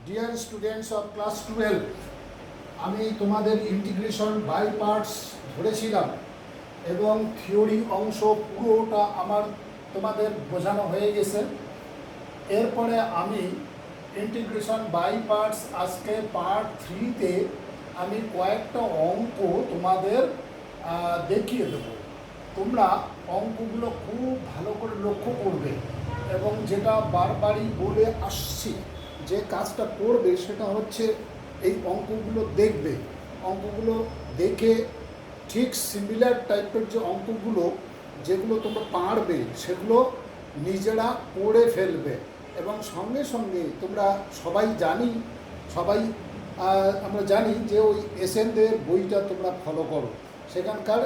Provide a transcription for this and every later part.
Dear students of class 12, আমি তোমাদের integration by parts ধরেছিলাম এবং থিওরি অংশ পুরোটা আমার তোমাদের বোঝানো হয়ে গেছে। এরপরে আমি ইন্টিগ্রেশন বাই পার্টস আজকে পার্ট 3-তে আমি কয়েকটা অঙ্ক তোমাদের দেখিয়ে দেবো। তোমরা অঙ্কগুলো খুব ভালো করে লক্ষ্য করবে এবং যেটা বারবারই বলে আসছি যে কাজটা করবে সেটা হচ্ছে এই অঙ্কগুলো দেখবে। অঙ্কগুলো দেখে ঠিক সিমিলার টাইপের যে অঙ্কগুলো যেগুলো তোমরা পারবে সেগুলো নিজেরা করে ফেলবে এবং সঙ্গে সঙ্গে তোমরা সবাই আমরা জানি যে ওই এসএনদের বইটা তোমরা ফলো করো। সেখানকার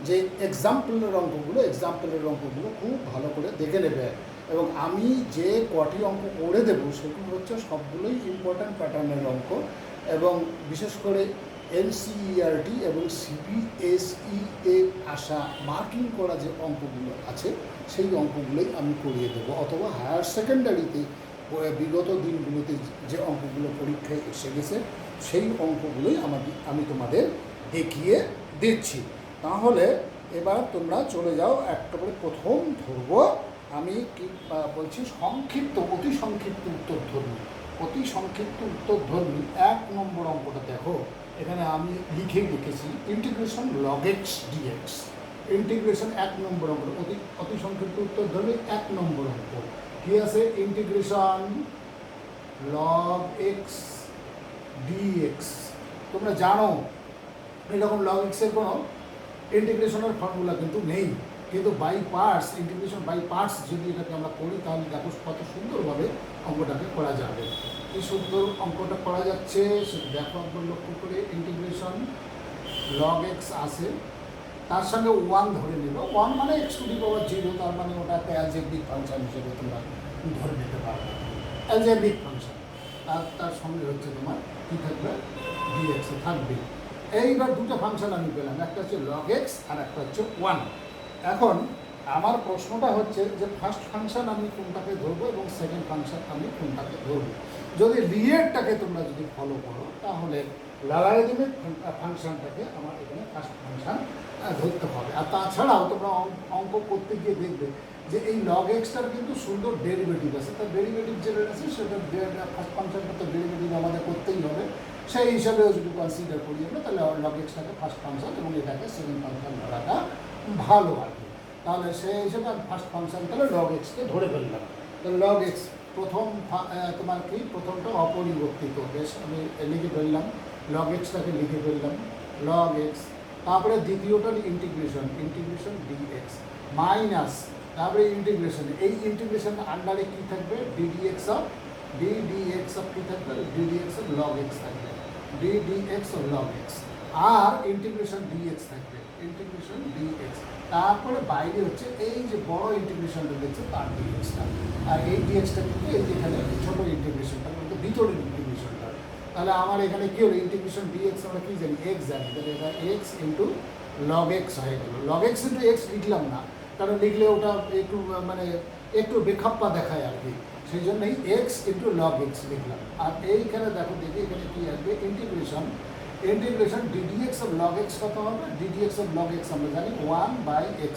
যে এক্সাম্পলের অঙ্কগুলো খুব ভালো করে দেখে নেবে এবং আমি যে কটি অঙ্ক করে দেবো সেগুলো হচ্ছে সবগুলোই ইম্পর্ট্যান্ট প্যাটার্নের অঙ্ক এবং বিশেষ করে এনসিইআরটি এবং সিবিএসই এ আসা মার্কিং করা যে অঙ্কগুলো আছে সেই অঙ্কগুলোই আমি করিয়ে দেবো, অথবা হায়ার সেকেন্ডারিতে বিগত দিনগুলোতে যে অঙ্কগুলো পরীক্ষায় এসে গেছে সেই অঙ্কগুলোই আমি তোমাদের দেখিয়ে দিচ্ছি। তাহলে এবার তোমরা চলে যাও, একটা করে প্রথম ধরবো। আমি কি বলছি, অতি সংক্ষিপ্ত উত্তরধর্মী 1 নম্বর অঙ্কটা দেখো। এখানে আমি লিখেছি integration log x dx. Integration 1 number অঙ্ক, অতি সংক্ষিপ্ত উত্তরধর্মী 1 নম্বর অঙ্ক কি আছে? Integration log x dx. তোমরা জানো এরকম লগ এক্সের কোনো ইন্টিগ্রেশনের ফর্মুলা কিন্তু নেই, কিন্তু by parts, integration by parts যদি এটাকে আমরা করি তাহলে দেখো কত সুন্দরভাবে অঙ্কটাকে করা যাবে। কি সুন্দর অঙ্কটা করা যাচ্ছে সেটা দেখো একবার লক্ষ্য করে। ইন্টিগ্রেশন লগ এক্স আছে, তার সঙ্গে 1 ধরে নেব। 1 মানে এক্স টু দি পাওয়ার 0, তার মানে ওটা একটা অ্যালজেব্রিক ফাংশন হিসেবে তোমরা ধরে নিতে পারবে। অ্যালজেব্রিক ফাংশন তার সঙ্গে হচ্ছে তোমার কী থাকবে? ডিএক্স থাকবে। এইবার দুটো ফাংশন আমি পেলাম, একটা হচ্ছে লগ এক্স আর একটা হচ্ছে 1। এখন আমার প্রশ্নটা হচ্ছে যে ফার্স্ট ফাংশন আমি কোনটাকে ধরবো এবং সেকেন্ড ফাংশন আমি কোনটাকে ধরবো। যদি লিয়েরটাকে তোমরা যদি ফলো করো তাহলে লগারিদমিক ফাংশনটাকে আমার এখানে ফার্স্ট ফাংশন ধরতে হবে। আর তাছাড়াও তোমরা অঙ্ক করতে গিয়ে দেখবে যে এই লগ এক্সটার কিন্তু সুন্দর ডেরিভেটিভ আছে। তার ডেরিভেটিভ যেটা আছে সেটা ফার্স্ট ফাংশনটা তো ডেরিভেটিভ আমাদের করতেই হবে। সেই হিসাবেও যদি কনসিডার করি আমরা, তাহলে লগ এক্সটাকে ফার্স্ট ফাংশন এবং এটাকে সেকেন্ড ফাংশন ধরাটা ভালো আর কি। তাহলে সেই হিসেবে আমি ফার্স্ট ফাংশন তাহলে লগ এক্সকে ধরে ফেললাম। তাহলে লগ এক্স প্রথম তোমার কি প্রথমটা অপরিবর্তিত, বেশ আমি লিখে ফেললাম, লগ এক্সটাকে লিখে ফেললাম লগ এক্স। তারপরে দ্বিতীয়টা ইন্টিগ্রেশন ডিএক্স মাইনাস, তারপরে ইন্টিগ্রেশন, এই ইন্টিগ্রেশন আন্ডারে কী থাকবে? ডিডিএক্স অফ কী থাকবে? ডিডিএক্স অফ লগ এক্স থাকবে, ডিডিএক্স অফ লগ এক্স। আর ইন্টিগ্রেশন ডিএক্স থাকবে, ইন্টিগ্রেশন ডিএক্স। তারপরে বাইরে হচ্ছে এই যে বড় ইন্টিগ্রেশনটা দেখছে তার ডিএক্সটা, আর এই ডিএক্সটা কিন্তু এই যেখানে ছোটো ইন্টিগ্রেশনটা কিন্তু ভিতরের ইন্টিগ্রেশনটা। তাহলে আমার এখানে কী হলো? ইন্টিগ্রেশন ডিএক্স আমরা কী জানি? এক্স জানি, তাহলে এটা এক্স ইন্টু লগ এক্স হয়ে গেল। লগ এক্স ইন্টু এক্স লিখলাম না, কারণ লিখলে ওটা একটু বেখাপ্পা দেখায় আর কি, সেই জন্যই এক্স ইন্টু লগ এক্স লিখলাম। আর এইখানে দেখো দেখি এখানে কী আসবে? Integration d dx of log x কত হবে? ডিডিএক্স অফ লগ এক্স আমরা জানি 1/x,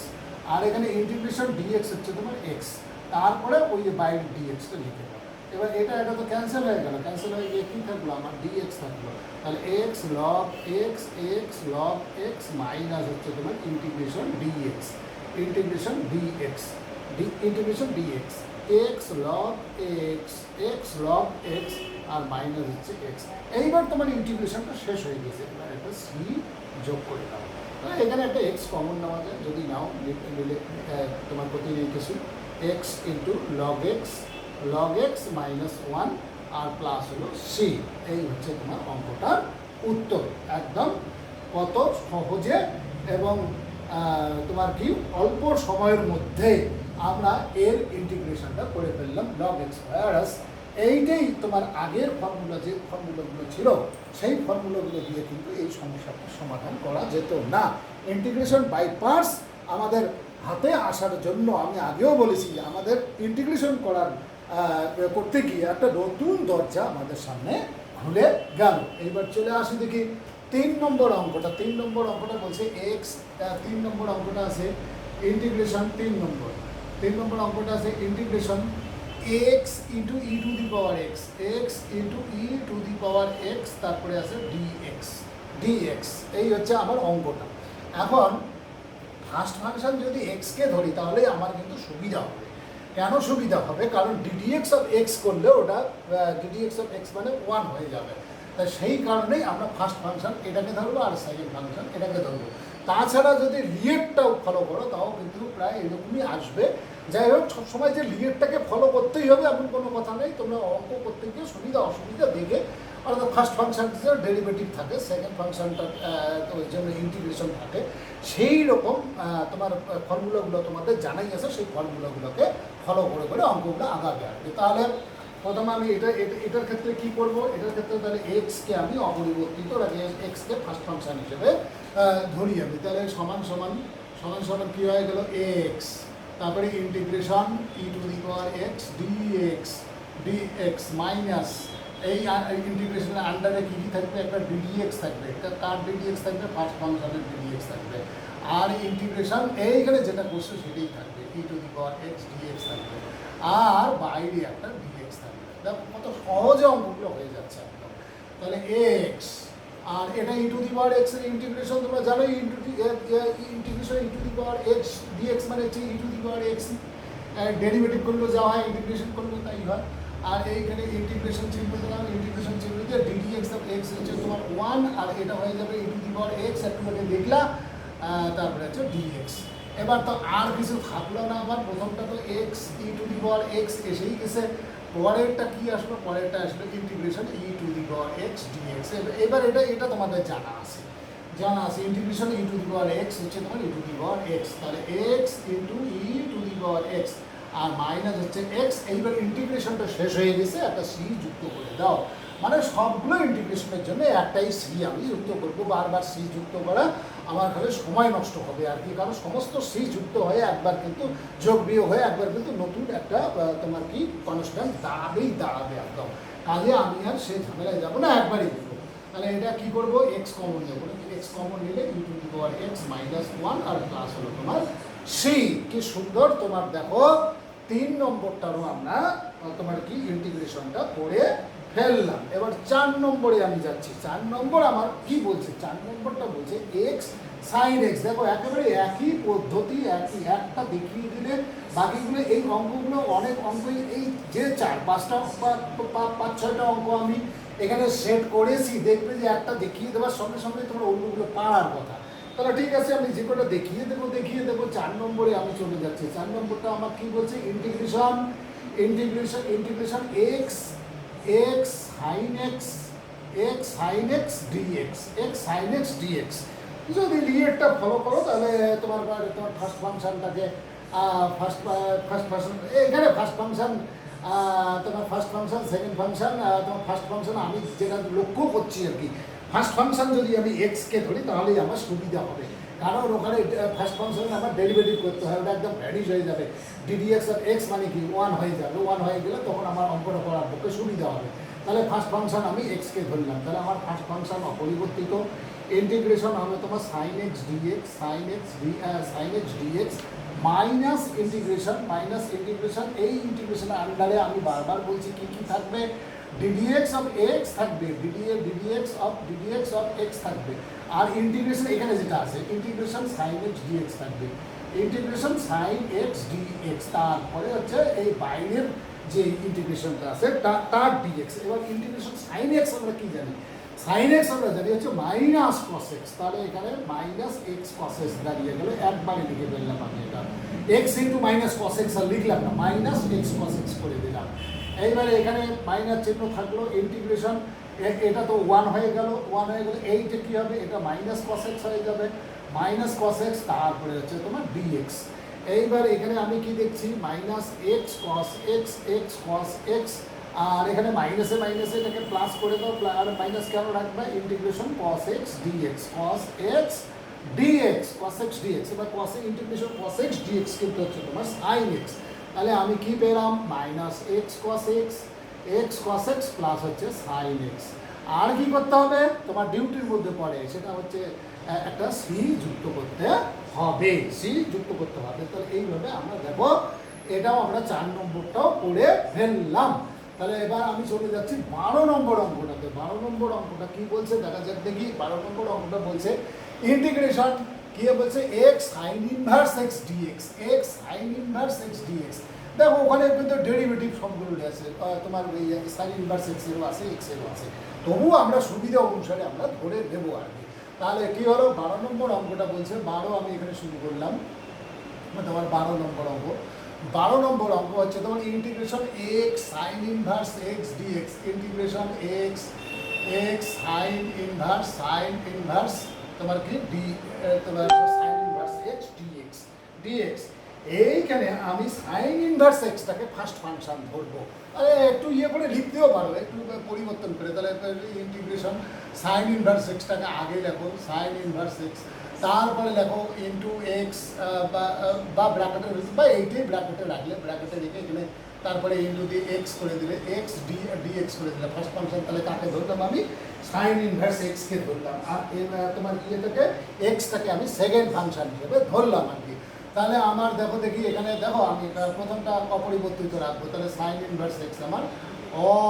আর এখানে ইন্টিগ্রেশন ডিএক্স হচ্ছে তোমার এক্স, তারপরে ওই যে বাইরে ডিএক্সটা লিখে দাও। এবার এটা তো ক্যান্সেল হয়ে গেল, ক্যান্সেল হয়ে গিয়ে কী থাকলো? আমার ডিএক্স থাকলো। তাহলে এক্স লগ এক্স মাইনাস হচ্ছে তোমার integration dx x log x আর মাইনাস হচ্ছে এক্স। এইবার তোমার ইন্টিগ্রেশনটা শেষ হয়ে গেছে, এবার একটা সি যোগ করে দাও। এখানে একটা এক্স কমন নেওয়া যায়, যদি নাও নিলে তোমার প্রতি নেই কিছু। X into log x minus 1 আর প্লাস হলো সি। এই হচ্ছে তোমার অঙ্কটার উত্তর। একদম কত সহজে এবং তোমার কি অল্প সময়ের মধ্যে আমরা এর ইন্টিগ্রেশনটা করে ফেললাম লগ এক্স। ভাইরাস এইটাই তোমার আগের ফর্মুলা, যে ফর্মুলাগুলো ছিল সেই ফর্মুলাগুলো দিয়ে কিন্তু এই সমস্যাটা সমাধান করা যেত না। ইন্টিগ্রেশন বাই পার্টস আমাদের হাতে আসার জন্য আমি আগেও বলেছি, আমাদের ইন্টিগ্রেশন করার করতে গিয়ে একটা নতুন দরজা আমাদের সামনে খুলে গেল। এইবার চলে আসি দেখি 3 নম্বর অঙ্কটা। 3 নম্বর অঙ্কটা বলছে এক্স, 3 নম্বর অঙ্কটা আছে ইন্টিগ্রেশন 3 নম্বর অঙ্কটা আছে integration x into e to the power x, x into e to the power x, তারপরে আছে ডিএক্স। এই হচ্ছে আমার অঙ্কটা। এখন ফার্স্ট ফাংশন যদি এক্সকে ধরি তাহলে আমার কিন্তু সুবিধা হবে। কেন সুবিধা হবে? কারণ ডিডিএক্স অফ এক্স করলে ওটা ডিডিএক্স অফ এক্স মানে 1 হয়ে যাবে। তাই সেই কারণেই আমরা ফার্স্ট ফাংশন এটাকে ধরবো আর সেকেন্ড ফাংশন এটাকে ধরবো। তাছাড়া যদি লিয়েটটাও ফলো করো তাও কিন্তু প্রায় এরকমই আসবে। যাই হোক, সবসময় যে লিয়েটটাকে ফলো করতেই হবে এমন কোনো কথা নেই। তোমরা অঙ্ক করতে গিয়ে সুবিধা অসুবিধা দেখে, অর্থাৎ ফার্স্ট ফাংশনটা ডেরিভেটিভ থাকে, সেকেন্ড ফাংশনটা ওই জন্য ইন্টিগ্রেশন থাকে, সেই রকম তোমার ফর্মুলাগুলো তোমাদের জানাই আছে, সেই ফর্মুলাগুলোকে ফলো করে করে অঙ্কগুলো আগাবে আর কি। তাহলে প্রথমে আমি এটার ক্ষেত্রে কি করব? এটার ক্ষেত্রে তাহলে এক্সকে আমি অপরিবর্তিত রাখি, এক্সকে ফার্স্ট ফাংশন হিসেবে ধরি আমি। তাহলে সমান সমান কী হয়ে গেল? এক্স, তারপরে integration e to the power x dx minus এই ইন্টিগ্রেশনের আন্ডারে কী কী থাকবে? একটা ডিডিএক্স থাকবে। কার ডিডিএক্স থাকবে? ফার্স্ট ফাংশনের ডিডিএক্স থাকবে। আর ইন্টিগ্রেশন এইখানে যেটা করছে সেটাই থাকবে, e to the power x dx থাকবে। আর বাইরে একটা ডিএক্স থাকবে। দেখো কত সহজে অঙ্কগুলো হয়ে যাচ্ছে একদম। তাহলে এক্স আর এটা e to the power x এর ইন্টিগ্রেশন তোমরা জানো, integration e to the power x dx মানে হচ্ছে e to the power x. Derivative করলেও যা হয়, ইন্টিগ্রেশন করলেও তাই হয়। আর এইখানে ইন্টিগ্রেশন চিহ্ন দিলাম, ইন্টিগ্রেশন চিহ্ন দিয়ে ডিডিএক্স অফ এক্স হচ্ছে তোমার 1, আর এটা হয়ে যাবে ই টু দি পাওয়ার এক্স, একটু দেখলা, তারপরে হচ্ছে ডিএক্স। এবার তো আর কিছু থাকলো না। আবার প্রথমটা তো x e to the power x এসেই গেছে, পরেরটা কি আসলো? পরেরটা আসলো integration e to the power x dx. এবার এটা তোমাদের জানা আছে integration e to the power x হচ্ছে তোমার e to the power x. তাহলে x into e to the power x আর মাইনাস হচ্ছে এক্স। এইবার ইন্টিগ্রেশনটা শেষ হয়ে গেছে, একটা সি যুক্ত করে দাও। মানে সবগুলো ইন্টিগ্রেশনের জন্য একটাই সি আমি যুক্ত করবো। বারবার সি যুক্ত করা আমার খালি সময় নষ্ট হবে আর কি, কারণ সমস্ত সি যুক্ত হয়ে একবার কিন্তু যোগ বিয়োগ হয়ে একবার কিন্তু নতুন একটা তোমার কি কনস্ট্যান্ট দাঁড়াবে একদম। কাজে আমি আর সেই ঝামেলায় যাবো না, একবারই দেবো। তাহলে এটা কি করবো? এক্স কমন নেবো। এক্স কমন নিলে e to the power x minus 1 আর প্লাস হলো তোমার সি। কি সুন্দর! তোমার দেখো 3 নম্বরটারও আমরা তোমার কি ইন্টিগ্রেশনটা করে ফেললাম। এবার 4 নম্বরে আমি যাচ্ছি। 4 নম্বর আমার কি বলছে? 4 নম্বরটা বলছে এক্স সাইন এক্স। দেখো একেবারে একই পদ্ধতি, একটা দেখিয়ে দিলে বাকিগুলো এই অঙ্কগুলো অনেক অঙ্কই এই যে 4-5টা 5-6টা অঙ্ক আমি এখানে সেট করেছি, দেখবে যে একটা দেখিয়ে দেওয়ার সঙ্গে সঙ্গে তোমার অন্যগুলো পারার কথা। তাহলে ঠিক আছে, আমি যে কটা দেখিয়ে দেবো। 4 নম্বরে আমি চলে যাচ্ছি। 4 নম্বরটা আমার কি বলছে? Integration x sine x dx. যদি লিয়েটটা ফলো করো তাহলে তোমার ফার্স্ট ফাংশনটাকে এখানে ফার্স্ট ফাংশন তোমার ফার্স্ট ফাংশন সেকেন্ড ফাংশন তোমার ফার্স্ট ফাংশন আমি যেটা লক্ষ্য করছি আর কি, ফার্স্ট ফাংশন যদি আমি এক্সকে ধরি তাহলেই আমার সুবিধা হবে। কারণ ওখানে ফার্স্ট ফাংশন আমার ডেরিভেটিভ করতে হয়, ওটা একদম ভ্যানিশ হয়ে যাবে। ডিডিএক্স অফ এক্স মানে কি 1 হয়ে যাবে। 1 হয়ে গেলে তখন আমার অঙ্কটা করার পক্ষে সুবিধা হবে। তাহলে ফার্স্ট ফাংশন আমি এক্সকে ধরলাম। তাহলে আমার ফার্স্ট ফাংশন অপরিবর্তিত। ইন্টিগ্রেশন হবে তোমার sine x dx minus integration এই ইন্টিগ্রেশনের আন্ডারে আমি বারবার বলছি কি কি থাকবে? ডিডিএক্স অফ এক্স থাকবে, ডিডিএক্স অফ এক্স থাকবে। আর ইন্টিগ্রেশন এখানে যেটা আছে ইন্টিগ্রেশন সাইন এক্স ডিএক্স থাকবে, ইন্টিগ্রেশন সাইন এক্স ডিএক্স। তারপরে হচ্ছে এই বাইরের যে ইন্টিগ্রেশনটা আছে তার ডিএক্স। এবার ইন্টিগ্রেশন সাইন এক্স আমরা কি জানি? সাইন এক্স আমরা জানি হচ্ছে মাইনাস কস এক্স। তাহলে এখানে মাইনাস এক্স কস এক্স দাঁড়িয়ে গেলে একবারে লিখে ফেললাম আমি। এটা x into minus cos x আর লিখলাম না, মাইনাস এক্স কস এক্স করে দিলাম। এইবারে এখানে মাইনাস চিহ্ন থাকলো, ইন্টিগ্রেশন এটা তো 1 হয়ে গেল, এইটা কী হবে? এটা মাইনাস কস এক্স হয়ে যাবে, মাইনাস কস এক্স, তারপরে হচ্ছে তোমার ডিএক্স। এইবার এখানে আমি কি দেখছি? মাইনাস এক্স কস এক্স আর এখানে মাইনাসে এটাকে প্লাস করে দাও। আর মাইনাস কেন রাখবে? ইন্টিগ্রেশন কস এক্স ডিএক্স এবার ইন্টিগ্রেশন কস এক্স ডিএক্স কিন্তু হচ্ছে তোমার সাইন এক্স। তাহলে আমি কি পেলাম minus x cos x plus হচ্ছে সাইন এক্স। আর কি করতে হবে তোমার ডিউটির মধ্যে পড়ে, সেটা হচ্ছে একটা সি যুক্ত করতে হবে, সি যুক্ত করতে হবে। তাহলে এইভাবে আমরা দেখো এটাও আমরা 4 নম্বরটাও করে ফেললাম। তাহলে এবার আমি চলে যাচ্ছি 12 নম্বর অঙ্কটাতে। 12 নম্বর অঙ্কটা কি বলছে দেখা যাক দেখি। 12 নম্বর অঙ্কটা বলছে ইন্টিগ্রেশন কি বলছে x sine inverse x dx, x sine inverse x dx. দেখো ওখানে কিন্তু ডেরিভেটিভ সবগুলো আছে, তোমার ওই সাইন ইনভার্স এক্সেরও আছে এক্সেরও আছে, তবুও আমরা সুবিধা অনুসারে আমরা ধরে দেবো আর কি। তাহলে কি হলো 12 নম্বর অঙ্কটা বলছে 12, আমি এখানে শুরু করলাম তোমার 12 নম্বর অঙ্ক। 12 নম্বর অঙ্ক হচ্ছে তোমার integration x sine inverse x dx, integration x sine inverse তোমার কি তোমার সাইন ইনভার্স এক্স ডিএক্স। এইখানে আমি সাইন ইনভার্স এক্সটাকে ফার্স্ট ফাংশন ধরবো। আরে একটু করে লিখতেও পারো, একটু পরিবর্তন করে। তাহলে ইন্টিগ্রেশন সাইন ইনভার্স এক্সটাকে আগে লেখো সাইন ইনভার্স এক্স, তারপরে লেখো ইন্টু এক্স বা ব্র্যাকেটে বা এইটাই ব্র্যাকেটে রাখলে, ব্র্যাকেটে রেখে এখানে তারপরে ইন্টু দিয়ে এক্স করে দিলে, এক্স ডিএক্স করে দিলে ফার্স্ট ফাংশন। তাহলে কাকে ধরলাম আমি সাইন ইনভার্স এক্সকে ধরলাম, আর তোমার ইয়েটাকে এক্সটাকে আমি সেকেন্ড ফাংশন হিসেবে ধরলাম আর কি। তাহলে আমার দেখো দেখি এখানে দেখো আমি প্রথমটা অপরিবর্তিত রাখবো, তাহলে সাইন ইনভার্স এক্স আমার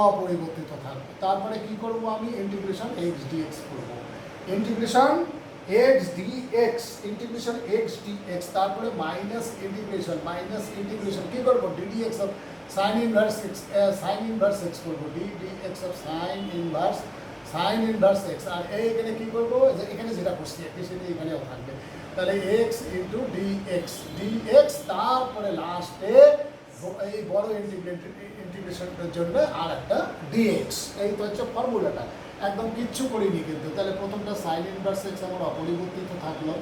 অপরিবর্তিত থাকবে। তারপরে কি করব আমি ইন্টিগ্রেশন এক্স ডিএক্স করবো, ইন্টিগ্রেশন এক্স ডিএক্স, তারপরে মাইনাস ইন্টিগ্রেশন কি করবো d dx of sine inverse x করবো, d dx of sine inverse x. আর এইখানে কি করবো যে এখানে যেটা করছি সেটা এখানেও থাকবে। তাহলে এক্স ইন্টু ডিএক্স, তারপরে লাস্টে এই বড় ইন্টিগ্রেশনটার জন্য আর একটা ডিএক্স। এই তো হচ্ছে ফর্মুলাটা, একদম কিচ্ছু করিনি কিন্তু। তাহলে প্রথমটা সাইন ইনভার্স এক্স আমার অপরিবর্তিত থাকলো,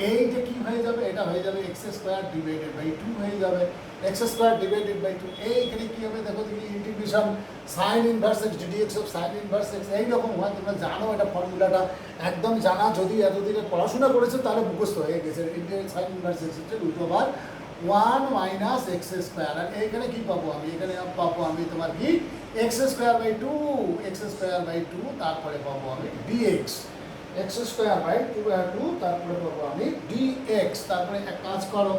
এইটা কি হয়ে যাবে, এটা হয়ে যাবে এক্স স্কোয়ার ডিভাইডেড বাই 2 হয়ে যাবে, এক্স স্কোয়ার ডিভাইডেড বাই 2। এইখানে কি হবে দেখো দেখি integration sine inverse x d dx of sine inverse x. এইরকম হয়, তোমরা জানো এটা ফর্মুলাটা একদম জানা, যদি এতদিনে পড়াশোনা করেছো তাহলে মুখস্থ হয়ে গেছে। সাইন ইনভার্স এক্স হচ্ছে √1 মাইনাস এক্স স্কোয়ার। আর এইখানে কি পাবো আমি, এখানে পাবো আমি তোমার কি এক্স স্কোয়ার বাই 2, তারপরে পাবো আমি ডিএক্স, এক্স স্কোয়ার বাই 2 তারপরে পাবো আমি ডিএক্স। তারপরে এক কাজ করো,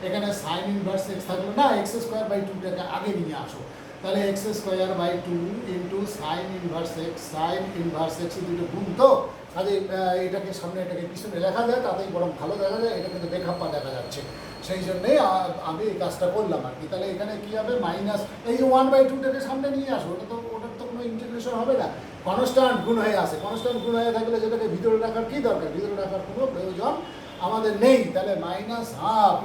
এখানে সাইন ইনভার্স এক্স থাকলো না, এক্স স্কোয়ার বাই 2টাকে আগে নিয়ে আসো। তাহলে x square by 2 into sine inverse x দুটো গুণ, তো কাজে এটাকে সামনে এটাকে পিছনে লেখা যায়, তাতেই বরং ভালো দেখা যায়। এটা কিন্তু বেখাপ্পা দেখা যাচ্ছে, সেই জন্যেই আমি এই কাজটা করলাম আর কি। তাহলে এখানে কি হবে মাইনাস এই যে 1/2টাকে সামনে নিয়ে আসো, ওটার তো কোনো ইন্টিগ্রেশন হবে না, কনস্ট্যান্ট গুণ হয়ে আসে। কনস্ট্যান্ট গুণ হয়ে থাকলে যেটাকে ভিতরে রাখার কী দরকার, ভিতরে রাখার কোনো প্রয়োজন আমাদের নেই। তাহলে মাইনাস হাফ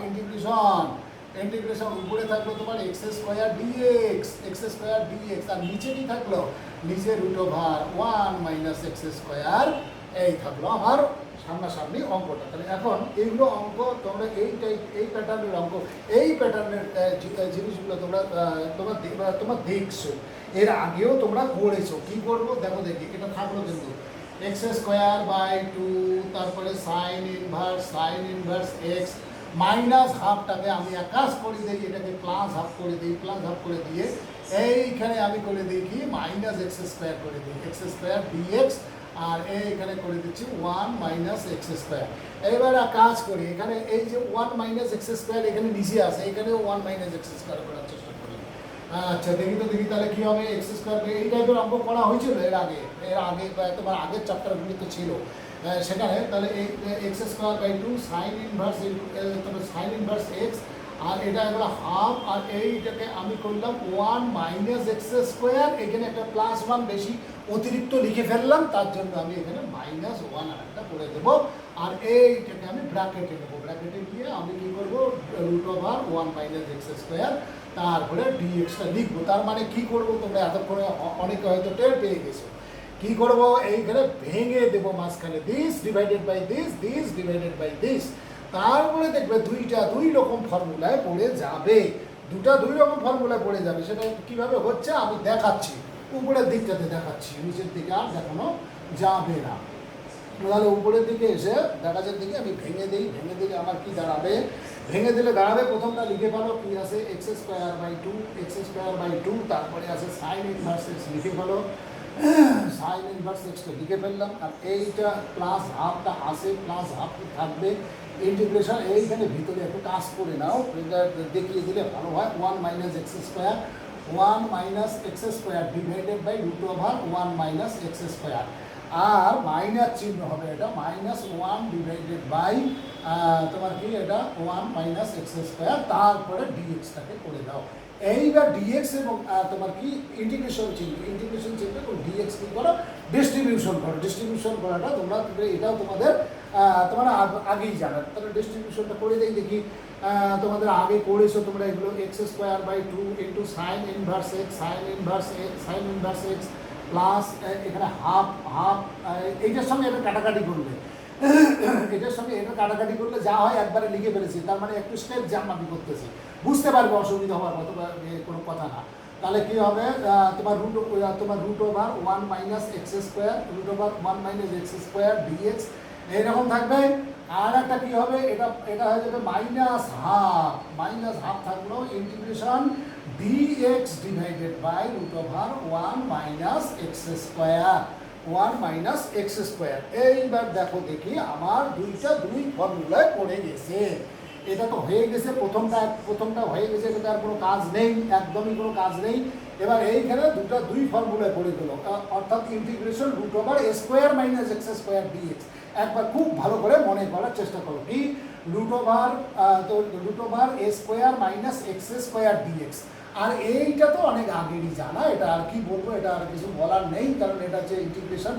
ইন্টিগ্রেশন উপরে থাকলো তোমার এক্স স্কোয়ার ডিএক্স, আর নিচে কি থাকলো, নিচে √1 মাইনাস এক্স স্কোয়ার। এই থাকলো আমার সামনাসামনি অঙ্কটা। তাহলে এখন এইগুলো অঙ্ক তোমরা এই প্যাটার্নের অঙ্ক, এই প্যাটার্নের জিনিসগুলো তোমরা দেখছো, এর আগেও তোমরা করেছো। কি করবো দেখো দেখি, এটা থাকলো কিন্তু এক্স স্কোয়ার বাই 2, তারপরে সাইন ইনভার্স এক্স মাইনাস হাফটাকে আমি এক কাজ করে দিই, এটাকে প্লাস হাফ করে দিয়ে এইখানে আমি করে দিই কি মাইনাস এক্স স্কোয়ার করে দিই, এক্স স্কোয়ার ডিএক্স। আর এইখানে করে দিচ্ছি 1 মাইনাস এক্স স্কোয়ার। এবার কাজ করি, এখানে এই যে 1 মাইনাস এক্স স্কোয়ার এখানে নিচে আসে, এখানেও 1 মাইনাস এক্স স্কোয়ার করার চেষ্টা করি। আচ্ছা দেখি তাহলে কী হবে, এক্স স্কোয়ার এই টাইপের অঙ্ক করা হয়েছিল এর আগে তোমার আগের চ্যাপ্টারগুলি তো ছিল সেখানে। তাহলে এই x square by 2 sine inverse x, আর এটা এগুলো হাফ, আর এইটাকে আমি করলাম 1 মাইনাস এক্স স্কোয়ার। এখানে একটা +1 বেশি অতিরিক্ত লিখে ফেললাম, তার জন্য আমি এখানে -1 আর একটা করে দেবো। আর এইটাকে আমি ব্র্যাকেটে নেবো, ব্র্যাকেটে গিয়ে আমি কী করবো √1 মাইনাস এক্স স্কোয়ার, তারপরে ডিএক্সটা লিখবো। তার মানে কী করবো, তোমরা এতক্ষণে অনেকে হয়তো টের পেয়ে গেছো। কী করবো, এইখানে ভেঙে দেবো মাঝখানে, দিস ডিভাইডেড বাই দিস। তারপরে দেখবে দুই রকম ফর্মুলায় পড়ে যাবে, দুই রকম ফর্মুলায় পড়ে যাবে। সেটা কীভাবে হচ্ছে আমি দেখাচ্ছি, উপরের দিকটাতে দেখাচ্ছি, নিচের দিকে আর দেখানো যাবে না। তাহলে উপরের দিকে এসে দেখাচ্ছের দিকে আমি ভেঙে দিলে আমার কি দাঁড়াবে, ভেঙে দিলে দাঁড়াবে, প্রথমটা লিখে ফেলো কি আছে, x²/2, তারপরে আছে সাইন ইনভার্স এক্স লিখে ফেলো, সাইন ইনভার্স এক্সটা লিখে ফেললাম। আর এইটা প্লাস হাফটা আছে, প্লাস হাফ থাকবে, ইন্টিগ্রেশন এইখানে ভিতরে একটু কাজ করে নাও, দেখিয়ে দিলে ভালো হয়। 1 - x², 1 - x² divided by √1 - x², R minus চিহ্ন হবে, এটা -1 ডিভাইডেড বাই তোমার কি এটা 1 - x², তারপরে ডিএক্সটাকে করে দাও। এইবার ডিএক্স এবং তোমার কি ইন্টিগ্রেশন চিহ্ন এবং ডিএক্স কি করো, ডিস্ট্রিবিউশন করো। ডিস্ট্রিবিউশন করাটা তোমরা এটাও তোমাদের তোমরা আগেই জানো, তাহলে ডিস্ট্রিবিউশনটা করে দেই দেখি। তোমাদের আগে করেছো তোমরা এগুলো, x²/2 into sine inverse x plus এখানে হাফ এইটার সঙ্গে এটা কাটাকাটি করলে, এটার সঙ্গে এটা কাটাকাটি করলে যা হয় একবারে লিখে ফেলেছি, তার মানে একটু স্টেপ জাম্প করতেছি, বুঝতে পারবে, অসুবিধা হওয়ার মতো কোনো কথা না। তাহলে কি হবে, তোমার √1 - x² ডিএক্স এইরকম থাকবে। আর একটা কি হবে, এটা হয়ে যাবে -হাফ থাকলো integration dx divided by √1 - x²। এইবার দেখো দেখি আমার দুই ফর্মুলায় পড়ে গেছে। এটা তো হয়ে গেছে, প্রথমটা হয়ে গেছে, এটা আর কোনো কাজ নেই, একদমই কোনো কাজ নেই। এবার এইখানে দুই ফর্মুলায় পড়ে গেল, অর্থাৎ ইন্টিগ্রেশন √² - x² ডিএক্স। একবার খুব ভালো করে মনে করার চেষ্টা করো, কি √a² - x² ডিএক্স। আর এইটা তো অনেক আগেরই জানা, এটা আর কি বলবো, এটা আর কিছু বলার নেই, কারণ এটা হচ্ছে ইন্টিগ্রেশন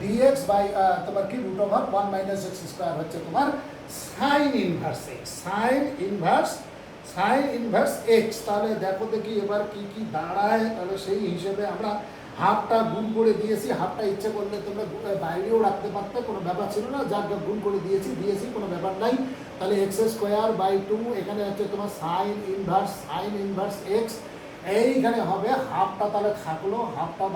ডিএক্স বাই তোমার কি √1 - x² হচ্ছে তোমার সাইন ইনভার্স এক্স। তাহলে দেখো দেখি এবার কি কি দাঁড়ায়, তাহলে সেই হিসেবে আমরা হাফটা গুণ করে দিয়েছি, হাফটা ইচ্ছে করলে তোমরা বাইরেও রাখতে পারতে, কোনো ব্যাপার ছিল না, যার গুণ করে দিয়েছি কোনো ব্যাপার নাই। তাহলে x²/2 এখানে হচ্ছে তোমার সাইন ইনভার্স এক্স, এইখানে হবে হাফটা, তাহলে থাকলো হাফটা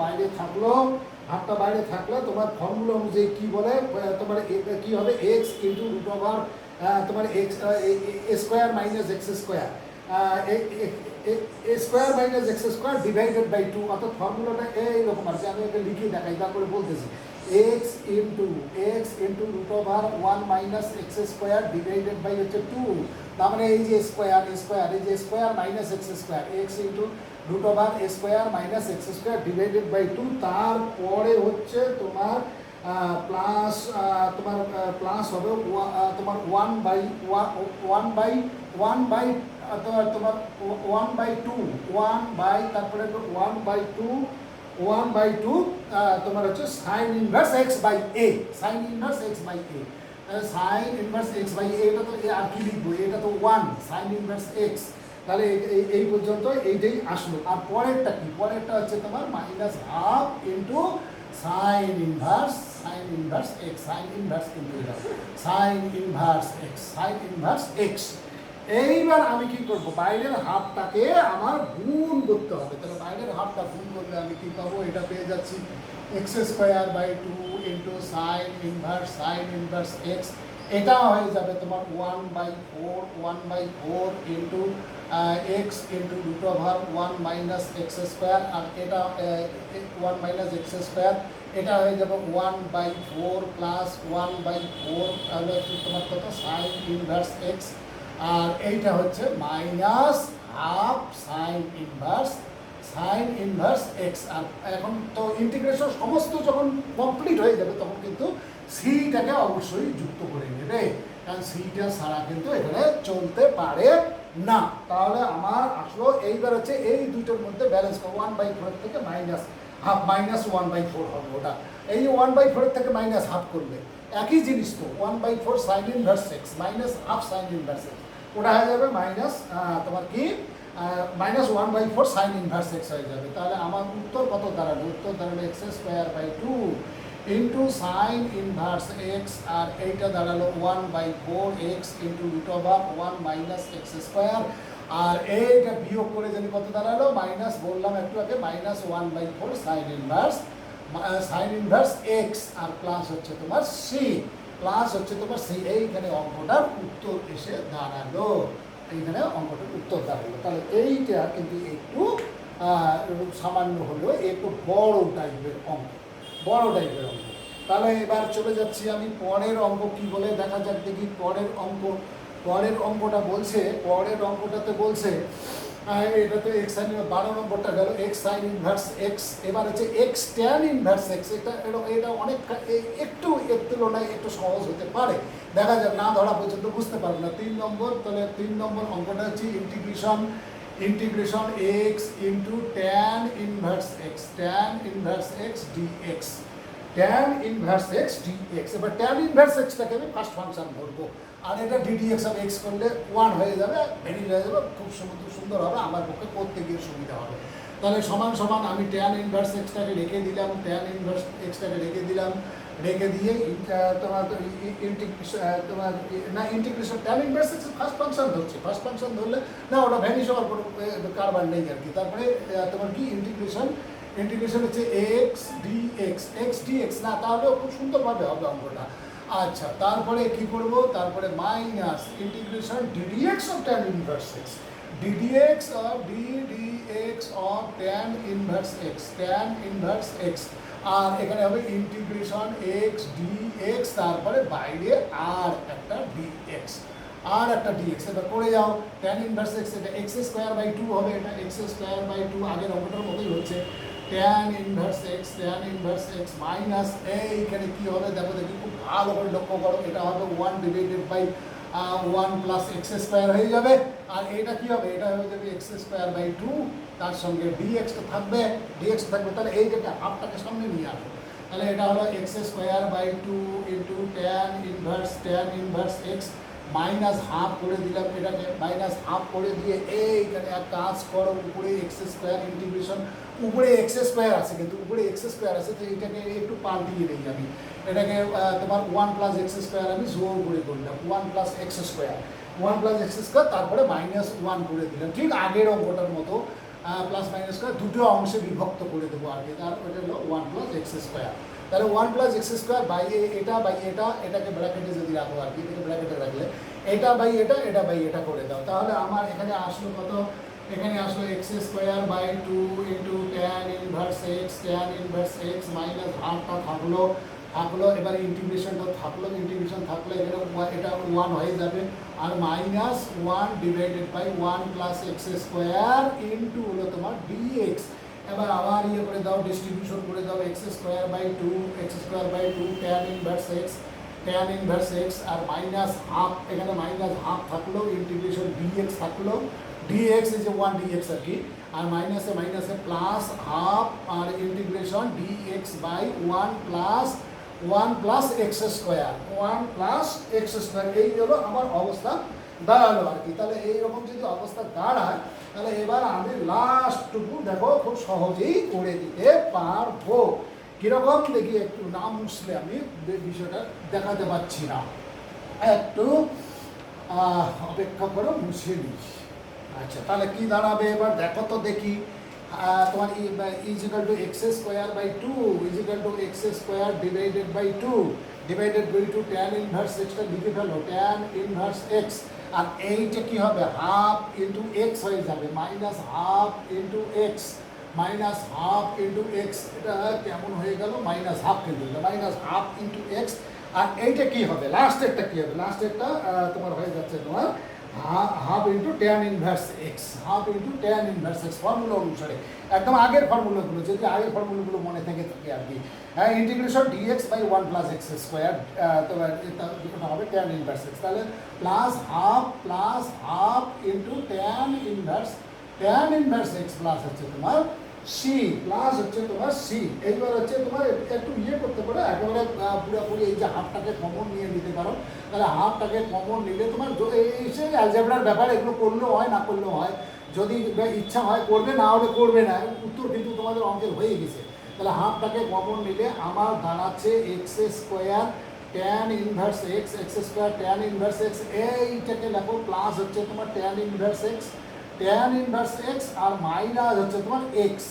বাইরে থাকলে তোমার ফর্মুলা অনুযায়ী কি বলে, তোমার কি হবে x ইন্টু তোমার a² - x², a² - x² divided by 2, অর্থাৎ ফর্মুলাটা এইরকম আছে, আমি এটা লিখে দেখাই, তারপরে বলতেছি x into √1 - x² divided by হচ্ছে 2, তার মানে এই যে স্কোয়ার এই যে square minus x², x into √a² - x² divided by 2, তারপরে হচ্ছে তোমার প্লাস প্লাস হবে তোমার 1/2 তারপরে 1/2 তোমার হচ্ছে sine inverse x by a, sine inverse x by a, এটা তো আর কি লিখবো, এটা তো 1 সাইন ইনভার্স x। তাহলে এই পর্যন্ত এইটাই আসলো। আর পরেরটা কি, পরেরটা হচ্ছে তোমার -half into sine inverse x, sign inverse কিন্তু এটা সাইন ইনভার্স x। এইবার আমি কি করব, বাইরের হাফটাকে আমার গুণ করতে হবে। তাহলে বাইরের হাফটা গুণ করলে আমি কি পাবো, এটা পেয়ে যাচ্ছি x²/2 into sine inverse x, এটা হয়ে যাবে তোমার 1/4 ইন্টু x ইন্টু √1 - x², আর এটা 1 - x², এটা হয়ে যাবে 1/4 প্লাস 1/4, তাহলে তোমার কত সাইন ইনভার্স x, আর এইটা হচ্ছে -হাফ সাইন ইনভার্স x। আর এখন তো ইন্টিগ্রেশন সমস্ত যখন কমপ্লিট হয়ে যাবে তখন কিন্তু সিটাকে অবশ্যই যুক্ত করে নেবে, কারণ সিটা ছাড়া কিন্তু এখানে চলতে পারে না। তাহলে আমার আসলো এইবার হচ্ছে এই দুটোর মধ্যে ব্যালেন্স করো, 1/4 থেকে -হাফ -1/4 হবে ওটা, এই 1/4 থেকে -হাফ করবে একই জিনিস তো, 1/4 sign inverse x -half sign inverse x, ওটা হয়ে যাবে তোমার কি -1/4 সাইন ইনভার্স x হয়ে যাবে। তাহলে আমার উত্তর কত দাঁড়ালো, x²/2 into sine inverse x, আর এইটা দাঁড়ালো 1/4 x ইন্টু √1 - x², আর এইটা বিয়োগ করে জানি কত দাঁড়ালো, মাইনাস বললাম একটু আগে -1/4 সাইন ইনভার্স x, আর প্লাস হচ্ছে তোমার c। প্লাস হচ্ছে তোমার সেই এইখানে অঙ্কটার উত্তর এসে দাঁড়ালো, এইখানে অঙ্কটার উত্তর দাঁড়ালো। তাহলে এইটা কিন্তু একটু সামান্য হলেও একটু বড় টাইপের অঙ্ক, বড় টাইপের অঙ্ক। তাহলে এবার চলে যাচ্ছি আমি পরের অঙ্ক কি বলে দেখা যাক দেখি। পরের অঙ্কটা বলছে, পরের অঙ্কটাতে বলছে এটা তো এক্স সাইন 12 নম্বরটা গেল এক্স সাইন ইনভার্স এক্স। এবার হচ্ছে এক্স ট্যান ইনভার্স এক্স। এটা অনেক একটু এর তুলনায় একটু সহজ হতে পারে, দেখা যাক, না ধরা পর্যন্ত বুঝতে পারবে না। 3 নম্বর, তাহলে 3 নম্বর অঙ্কটা হচ্ছে integration x into tan inverse x, tan inverse x dx, tan inverse x dx. এবার ট্যান ইনভার্স এক্সটাকে আমি ফার্স্ট ফাংশন ধরবো, আর এটা ডিডিএক্স অফ এক্স করলে 1 হয়ে যাবে, ভেরি হয়ে যাবে, খুব সুন্দর হবে, আমার পক্ষে করতে গিয়ে সুবিধা হবে। তাহলে সমান সমান আমি ট্যান ইনভার্স এক্সটাকে রেখে দিলাম, ট্যান ইনভার্স এক্সটাকে রেখে দিলাম, রেখে দিয়ে তোমার integration tan inverse x first function ধরছি, ফার্স্ট ফাংশন ধরলে না ওটা ভ্যানিশ হওয়ার কোনো কারবার নেই আর কি। তারপরে তোমার কি ইন্টিগ্রেশন হচ্ছে এক্স ডিএক্স, না তাহলেও খুব সুন্দরভাবে হবে অঙ্কটা। আচ্ছা, তারপরে কি করব, তারপরে minus integration d dx of tan inverse x, d dx of tan inverse x, tan inverse x. আর এখানে হবে ইন্টিগ্রেশন এক্স ডিএক্স, তারপরে বাইরে আর একটা ডিএক্স, আর একটা ডিএক্স। এবার করে যাও ট্যান ইনভার্স এক্স, এটা এক্স স্কোয়ার বাই 2 হবে, এটা এক্স স্কোয়ার বাই 2 আগের অঙ্কটার মতোই হচ্ছে। ট্যান ইনভার্স এক্স মাইনাস এইখানে কি হবে দেখো দেখি, খুব ভালো করে লক্ষ্য করো, এটা হবে 1 divided by 1 plus x square হয়ে যাবে। আর এটা কি হবে, এটা হয়ে যাবে এক্স স্কোয়ার বাই 2, তার সঙ্গে ডিএক্সটা থাকবে, তাহলে এই যেটা হাফটাকে সামনে নিয়ে আসবে। তাহলে এটা হলো x square by 2 into tan inverse x minus half করে দিলাম, এটাকে মাইনাস হাফ করে দিয়ে এইখানে এক কাজ করো, উপরে এক্স স্কোয়ার ইন্টিগ্রেশন, উপরে এক্স স্কোয়ার আছে কিন্তু উপরে এক্স স্কোয়ার আছে, তো এটাকে একটু পাল্টিয়ে দিই আমি, এটাকে তোমার 1 প্লাস এক্স স্কোয়ার আমি জোর করে করলাম, 1 প্লাস এক্স স্কোয়ার, তারপরে মাইনাস 1 করে দিলাম, ঠিক আগের অঙ্কটার মতো প্লাস মাইনাস করে দুটো অংশে বিভক্ত করে দেবো আর কি। তার ওটা হলো 1 প্লাস এক্স স্কোয়ার। তাহলে 1 প্লাস এক্স স্কোয়ার বাই এটা, এটাকে ব্র্যাকেটে যদি রাখো আর কি, এটাকে ব্র্যাকেটে রাখলে এটা বাই এটা করে দাও, তাহলে আমার এখানে আসলো কত, এখানে আসলো x square by 2 into tan inverse x minus হাফটা থাকলো, এবার ইন্টিগ্রেশনটা থাকলো, এখানে এটা 1 হয়ে যাবে, আর minus 1 divided by 1 plus x square into হলো তোমার ডিএক্স। এবার আবার ইয়ে করে দাও, ডিস্ট্রিবিউশন করে দাও, x square by 2 tan inverse x আর মাইনাস হাফ, এখানে মাইনাস হাফ থাকলো, ইন্টিগ্রেশন ডিএক্স থাকলো, ডিএক্স ইজ 1 ডিএক্স আর কি, আর মাইনাসে প্লাস হাফ, আর integration dx by 1 plus x square, এই হলো আমার অবস্থা দাঁড়ালো আর কি। তাহলে এইরকম যদি অবস্থা দাঁড়ায়, তাহলে এবার আমি লাস্টটুকু দেখো খুব সহজেই করে দিতে পারবো। কীরকম দেখি, একটু না মুছলে আমি বিষয়টা দেখাতে পারছি না, একটু অপেক্ষা করে মুছে নিই। আচ্ছা, তাহলে কি দাঁড়াবে এবার দেখো তো দেখি, তোমার is equal to x square by 2 is equal to x square divided by 2 tan inverse এক্সটা লিখে ফেলো, ট্যান ইনভার্স এক্স, আর এইটা কি হবে হাফ ইন্টু এক্স হয়ে যাবে, মাইনাস হাফ ইন্টু এক্স, এটা কেমন হয়ে গেল, মাইনাস হাফ ইন্টু এক্স। আর এইটা কি হবে, লাস্টেরটা কি হবে, তোমার হয়ে যাচ্ছে তোমার half into tan inverse x, formula অনুসারে একদম আগের ফর্মুলাগুলো, যদি আগের ফর্মুলাগুলো মনে থাকে আর কি, integration dx by 1 plus x square, তোমার এটা হবে ট্যান ইনভার্স এক্স, তাহলে plus half into tan inverse x plus হচ্ছে তোমার সি, এইবার হচ্ছে তোমার একটু ইয়ে করতে পারো, একেবারে পুরোপুরি এই যে হাফটাকে কমন নিয়ে নিতে পারো, তাহলে হাফটাকে কমন নিলে তোমার এই যে অ্যালজেব্রার ব্যাপার, এগুলো করলেও হয় না করলেও হয়, যদি ইচ্ছা হয় করবে, না হলে করবে না, উত্তর কিন্তু তোমাদের অঙ্কের হয়ে গেছে। তাহলে হাফটাকে কমন নিলে আমার দাঁড়াচ্ছে x square tan inverse x, এইটাকে লেখো, প্লাস হচ্ছে তোমার ট্যান ইনভার্স এক্স আর মাইনাস হচ্ছে তোমার এক্স,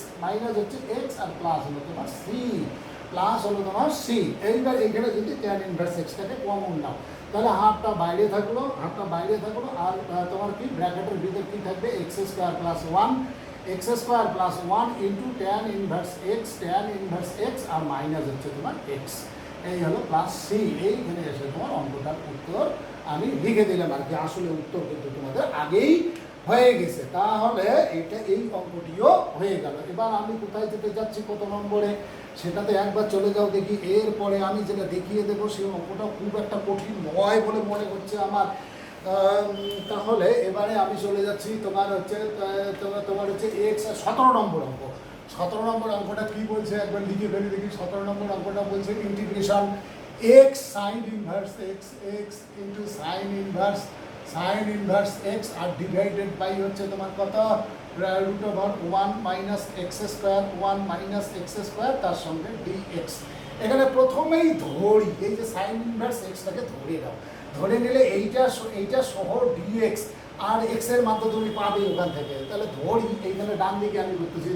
আর প্লাস হলো তোমার সি, প্লাস হলো তোমার সি। এইবার এইখানে যদি ট্যান ইনভার্স এক্সটাকে কমন নাও, তাহলে হাফটা বাইরে থাকলো আর তোমার কি ব্র্যাকেটের ভিতর কি থাকবে, x square plus one into tan inverse x আর মাইনাস হচ্ছে তোমার এক্স, এই হলো প্লাস সি। এইখানে এসে তোমার অঙ্কটার উত্তর আমি লিখে দিলাম আর কি। আসলে উত্তর কিন্তু তোমাদের আগেই হয়ে গেছে, তাহলে এটা এই অঙ্কটিও হয়ে গেল। এবার আমি কোথায় যেতে যাচ্ছি, কত নম্বরে, সেটাতে একবার চলে যাও দেখি। এরপরে আমি যেটা দেখিয়ে দেবো সেই অঙ্কটা খুব একটা কঠিন নয় বলে মনে হচ্ছে আমার। তাহলে এবারে আমি চলে যাচ্ছি তোমার হচ্ছে এক্স 17 নম্বর অঙ্ক। 17 নম্বর অঙ্কটা কি বলছে একবার লিখে ফেলে দেখি। 17 নম্বর অঙ্কটা বলছে integration x sine inverse x into sine inverse x আর ডিভাইডেড বাই হচ্ছে তোমার কত, √1 মাইনাস এক্স স্কোয়ার তার সঙ্গে ডিএক্স। এখানে প্রথমেই ধরি এই যে সাইন ইনভার্স এক্সটাকে ধরে দাও, ধরে নিলে এইটা সহ ডিএক্স আর এক্স এর মান তো তুমি পাবে ওখান থেকে। তাহলে ধরি এইখানে ডান দিকে আমি করতেছি,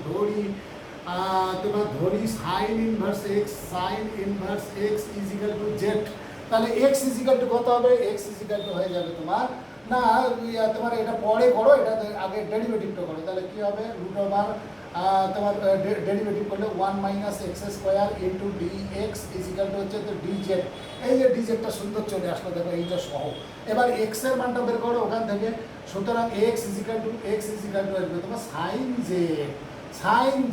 তোমার ধরি sign inverse x is equal to Z. তাহলে এক্স ইজ ইকাল টু কত হবে, এক্স ইজ ইকাল টু হয়ে যাবে তোমার, না তোমার এটা পরে করো, এটা আগে ডেরিভেটিভটা করো। তাহলে কি হবে, তোমার ডেরিভেটিভ করলে 1 minus x square into dx is equal to হচ্ছে ডিজেড। এই যে ডিজেডটা সুন্দর চলে আসলো দেখো, এইটা সহ। এবার এক্স এর মানটা বের করো ওখান থেকে। সুতরাং এক্স ইজ ইকাল টু আসবে তোমার sine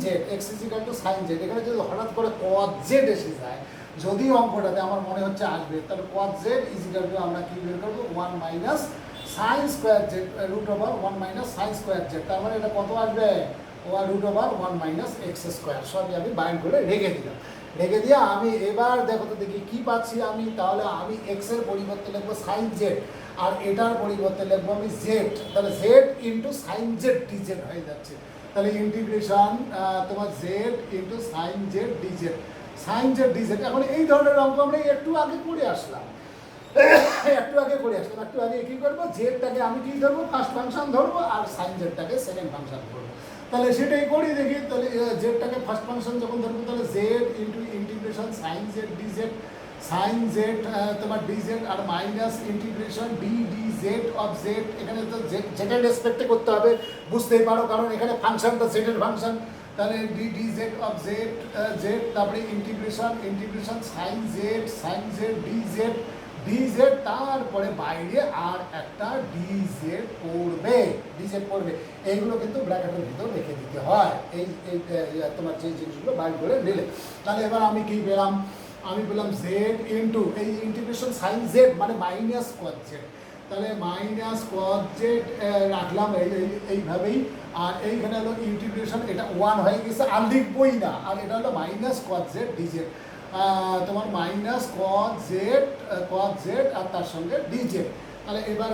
z x is equal to sine z. এখানে যদি হঠাৎ করে কজ জেড এসে যায়, যদি অঙ্কটাতে আমার মনে হচ্ছে আসবে, তাহলে cos z is equal to আমরা কি বের করবো, 1 minus sine square z √1 minus sine square z. তার মানে এটা কত আসবে, √1 মাইনাস এক্স স্কোয়ার। সবই আমি বাইন্ড করে রেখে দিলাম। রেখে দিয়ে আমি এবার দেখো তো দেখি কি পাচ্ছি আমি। তাহলে আমি এক্স এর পরিবর্তে লিখবো সাইন জেড আর এটার পরিবর্তে লিখবো আমি জেড। তাহলে z into sign Z DZ হয়ে যাচ্ছে। তাহলে ইন্টিগ্রেশন তোমার Z into sign Z DZ. এখন এই ধরনের অঙ্ক আমরা একটু আগে করে আসলাম। একটু আগে কি করবো, জেডটাকে আমি কি ধরবো, ফার্স্ট ফাংশন ধরবো আর সাইন জেডটাকে সেকেন্ড ফাংশন ধরবো। তাহলে সেটাই করি দেখি। তাহলে জেডটাকে ফার্স্ট ফাংশন যখন ধরবো, তাহলে z into integration sine z তোমার ডিজেড আর minus integration dz of z. এখানে তো জেডের রেসপেক্টে করতে হবে, বুঝতেই পারো, কারণ এখানে ফাংশনটা জেডের ফাংশন। তাহলে ডিজেড অফ জেড তারপরে ইন্টিগ্রেশন সাইন জেড ডিজেড তারপরে বাইরে আর একটা ডিজেড পড়বে। এইগুলো কিন্তু ব্র্যাকেটের ভিতর রেখে দিতে হয়, এই তোমার যে জিনিসগুলো বাইর করে নিলে। তাহলে এবার আমি কি পেলাম, আমি পেলাম জেড ইন্টু এই ইন্টিগ্রেশন সাইন জেড মানে মাইনাস কজ জেড। তাহলে মাইনাস কজ জেড রাখলাম এইভাবেই। আর এইখানে হলো ইন্টিগ্রেশন, এটা 1 হয়ে গেছে আর লিখবই না, আর এটা হলো মাইনাস কজ জেড ডিজেড। তোমার মাইনাস কজ জেড আর তার সঙ্গে ডিজেড। তাহলে এবার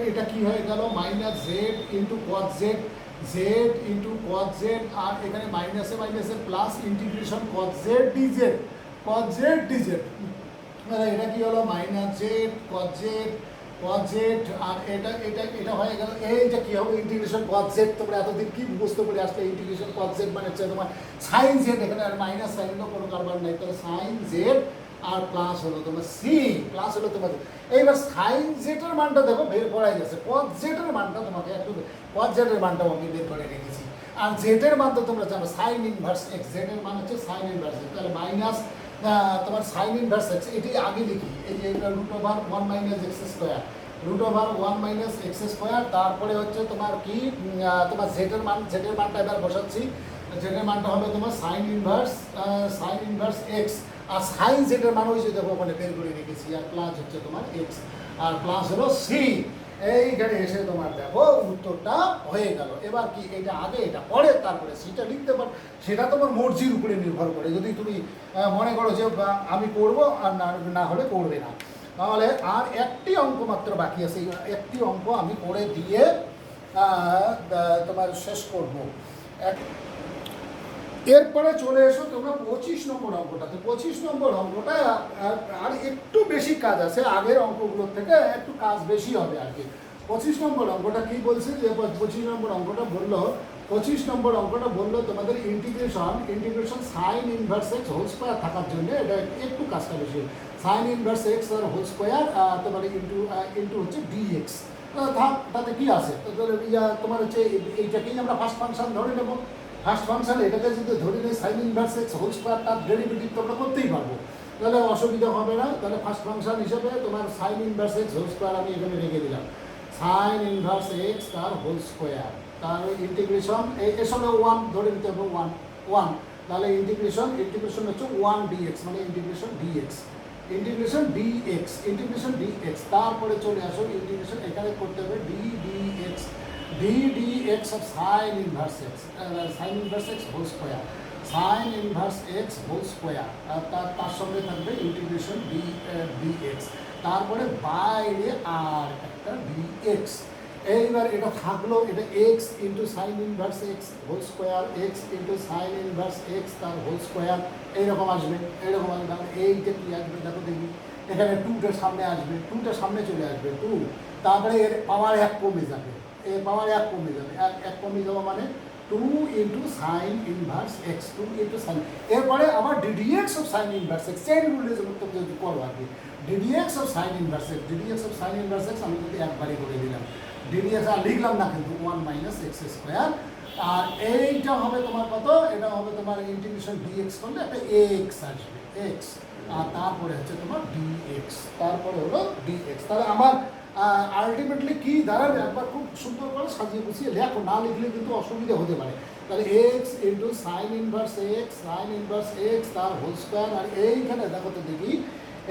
এটা কি হয়ে গেল, minus z into cos z আর এখানে মাইনাসে plus integration cos z dz. এটা কি হলো, মাইনাস জেড কজ জেড আর এটা হয়ে গেল। এইটা কি হবে, ইন্টিগ্রেশন কজ জেড। তোমরা এতদিন কি বুঝতে পারি আসলে ইন্টিগ্রেশন কজ জেড মানে হচ্ছে তোমার সাইন জেড। এখানে আর মাইনাস সাইনও কোনো কারবার নাই। তাহলে সাইন জেড আর প্লাস হলো তোমার তোমার। এইবার সাইন জেডের মানটা দেখো বের করাই গেছে, কজ জেডের মানটা তোমাকে একটু, কজ জেডের মানটাও আমি বের করে রেখেছি। আর জেডের মান তো তোমরা জানো সাইন ইনভার্স এক্স, জেডের মান হচ্ছে সাইন ইনভার্স এক্স। তাহলে মাইনাস তোমার সাইন ইনভার্স এক্স, এটি আগে লিখি। এই যে √1 minus x square, √1 minus x square. তারপরে হচ্ছে তোমার কি, তোমার জেডের মানটা এবার বসাচ্ছি। জেডের মানটা হবে তোমার সাইন ইনভার্স এক্স আর সাইন জেডের মান ওই যে দেখো ওখানে বের করে রেখেছি। আর প্লাস হচ্ছে তোমার এক্স আর প্লাস হলো সি। এইখানে এসে তোমার দেখো উত্তরটা হয়ে গেল। এবার কি, এটা আগে এটা পরে তারপরে সিটা লিখতে পারো, সেটা তোমার মর্জির উপরে নির্ভর করে। যদি তুমি মনে করো যে আমি করবো আর না হলে করবে না। তাহলে আর একটি অঙ্ক মাত্র বাকি আছে, একটি অঙ্ক আমি করে দিয়ে তোমার শেষ করবো। এরপরে চলে এসো তোমরা 25 নম্বর অঙ্কটাতে। 25 নম্বর অঙ্কটা আর একটু বেশি কাজ আছে, আগের অঙ্কগুলোর থেকে একটু কাজ বেশি হবে আর কি। 25 নম্বর অঙ্কটা কি বলছে, যে 25 নম্বর অঙ্কটা বললো 25 নম্বর অঙ্কটা বললো তোমাদের integration sine inverse x whole square থাকার জন্য এটা একটু কাজটা বেশি, সাইন ইনভার্স এক্স আর হোল স্কোয়ার তোমার ইন্টু হচ্ছে ডিএক্স। তাতে কি আছে তোমার হচ্ছে এইটাকেই আমরা ফার্স্ট ফাংশন ধরে নেবো। ফার্স্ট ফাংশন এটাকে যদি ধরে নিই sine inverse x whole square, তার ডেরিভেটিভ তো আমরা করতেই পারবো, তাহলে অসুবিধা হবে না। তাহলে ফার্স্ট ফাংশন হিসেবে তোমার sine inverse x whole square আমি এখানে রেখে দিলাম, সাইন ইনভার্স এক্স তার হোল স্কোয়ার, তার ইন্টিগ্রেশন এর সঙ্গে 1 ধরে নিতে হবে, 1 তাহলে ইন্টিগ্রেশন হচ্ছে 1 ডিএক্স, মানে ইন্টিগ্রেশন ডিএক্স তারপরে চলে আসো ইন্টিগ্রেশন এখানে করতে হবে dx of sine inverse x whole square, sine inverse x whole square, তার সঙ্গে থাকবে ইন্টিগ্রেশন ডিএক্স, তারপরে বাইরে আর একটা ডিএক্স। এইবার এটা থাকলো, এটা x into sine inverse x whole square, x into sine inverse x তার হোল স্কোয়ার, এইরকম আসবে। এইটা কি আসবে দেখো দেখি, এখানে 2টা সামনে আসবে, 2টা সামনে চলে আসবে 2, তারপরে এর পাওয়ার 1 কমে যাবে, এর পাওয়ার 1 কমে যাবে, 1 কমে যাওয়া মানে 2 into sine inverse x, 2 into sine, এরপরে আবার d dx of sine inverse x, chain রুলের জন্য যদি করবো আর কি, d dx of sine inverse x আমি যদি একবারই করে দিলাম, ডিডিএক্স আর লিখলাম না কিন্তু 1 মাইনাস এক্স স্কোয়ার, আর এইটা হবে তোমার কত, এটা হবে তোমার ইন্টিগ্রেশন ডিএক্স করলে একটা এক্স আসবে, এক্স, আর তারপরে হচ্ছে তোমার ডিএক্স, তারপরে হলো ডিএক্স। তাহলে আমার আলটিমেটলি কি দাঁড়াবে, একবার খুব সুন্দর করে সাজিয়ে গুছিয়ে লেখো, না লিখলে কিন্তু অসুবিধা হতে পারে। তাহলে x into sine inverse x তার হোল স্কোয়ার, আর এইখানে দেখো তো দেখি,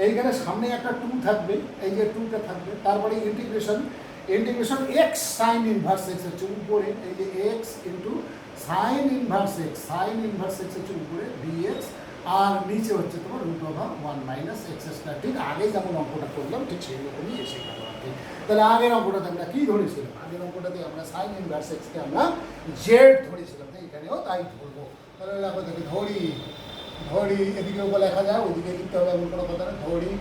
এইখানে সামনে একটা 2 থাকবে, এই যে 2টা থাকবে, তারপরে integration x sine inverse x হচ্ছে উপরে, এই যে x into sine inverse x হচ্ছে উপরে ডিএক্স, আর নিচে হচ্ছে তোমার √1 মাইনাস এক্স স্কোয়ার। ঠিক আগে যেমন অঙ্কটা করলাম ঠিক সেই রকমই এসে গেল আর কি। তাহলে আগের অঙ্কটাতে আমরা কি ধরেছিলাম, আগের অঙ্কটাতে আমরা সাইন ইনভার্স এক্সকে আমরা জেড ধরেছিলাম, এখানেও তাই ধরবো। তাহলে দেখো দেখি ধরি এদিকেও লেখা যায়, ওইদিকে লিখতে হবে এমন কোনো কথা না, ধরি